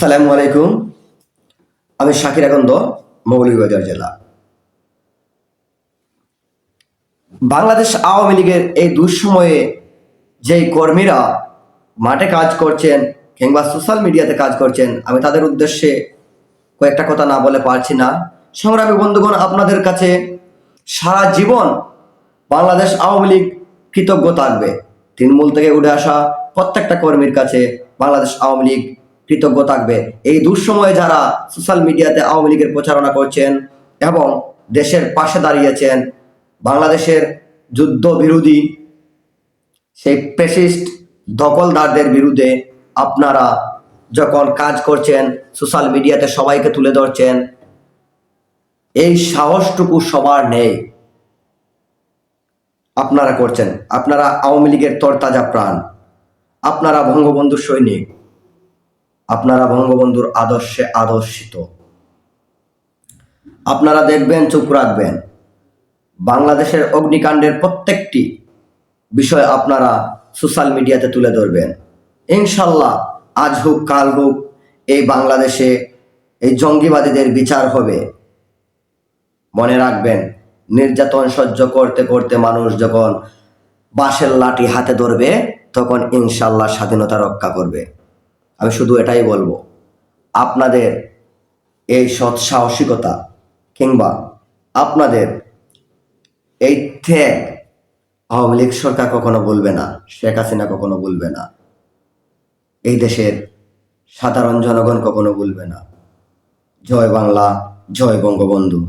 আসসালামু আলাইকুম। আমি শাকির আকন্দ, মৌলভীবাজার জেলা। বাংলাদেশ আওয়ামী লীগের এই দুঃসময়ে যেই কর্মীরা মাঠে কাজ করছেন কিংবা সোশ্যাল মিডিয়াতে কাজ করছেন, আমি তাদের উদ্দেশ্যে কয়েকটা কথা না বলে পারছি না। সংগ্রামী বন্ধুগণ, আপনাদের কাছে সারা জীবন বাংলাদেশ আওয়ামী লীগ কৃতজ্ঞ থাকবে। তৃণমূল থেকে উঠে আসা প্রত্যেকটা কর্মীর কাছে বাংলাদেশ আওয়ামী লীগ কৃতজ্ঞ থাকবে। এই দুঃসময়ে যারা সোশ্যাল মিডিয়াতে আওয়ামী লীগের প্রচারণা করছেন এবং দেশের পাশে দাঁড়িয়েছেন, বাংলাদেশের যুদ্ধ বিরোধী সেই ফ্যাসিস্ট দখলদারদের বিরুদ্ধে আপনারা যখন কাজ করছেন, সোশ্যাল মিডিয়াতে সবাইকে তুলে ধরছেন, এই সাহসটুকু সবার নেই। আপনারা করছেন, আপনারা আওয়ামী লীগের তরতাজা প্রাণ, আপনারা বঙ্গবন্ধুর সৈনিক, আপনারা বঙ্গবন্ধুর আদর্শে আদর্শিত। আপনারা দেখবেন, চুপ রাখবেন। বাংলাদেশের অগ্নিকাণ্ডের প্রত্যেকটি বিষয় আপনারা সোশ্যাল মিডিয়াতে তুলে ধরবেন। ইনশাল্লাহ আজ হোক কাল হোক এই বাংলাদেশে এই জঙ্গিবাদীদের বিচার হবে। মনে রাখবেন, নির্যাতন সহ্য করতে করতে মানুষ যখন বাঁশের লাঠি হাতে ধরবে, তখন ইনশাল্লাহ স্বাধীনতা রক্ষা করবে। আমি শুধু এটাই বলবো, আপনাদের এই সৎ সাহসিকতা কিংবা আপনাদের এই ত্যাগ আওয়ামী লীগ সরকার কখনো বলবে না, শেখ হাসিনা কখনো বলবে না, এই দেশের সাধারণ জনগণ কখনো বলবে না। জয় বাংলা, জয় বঙ্গবন্ধু।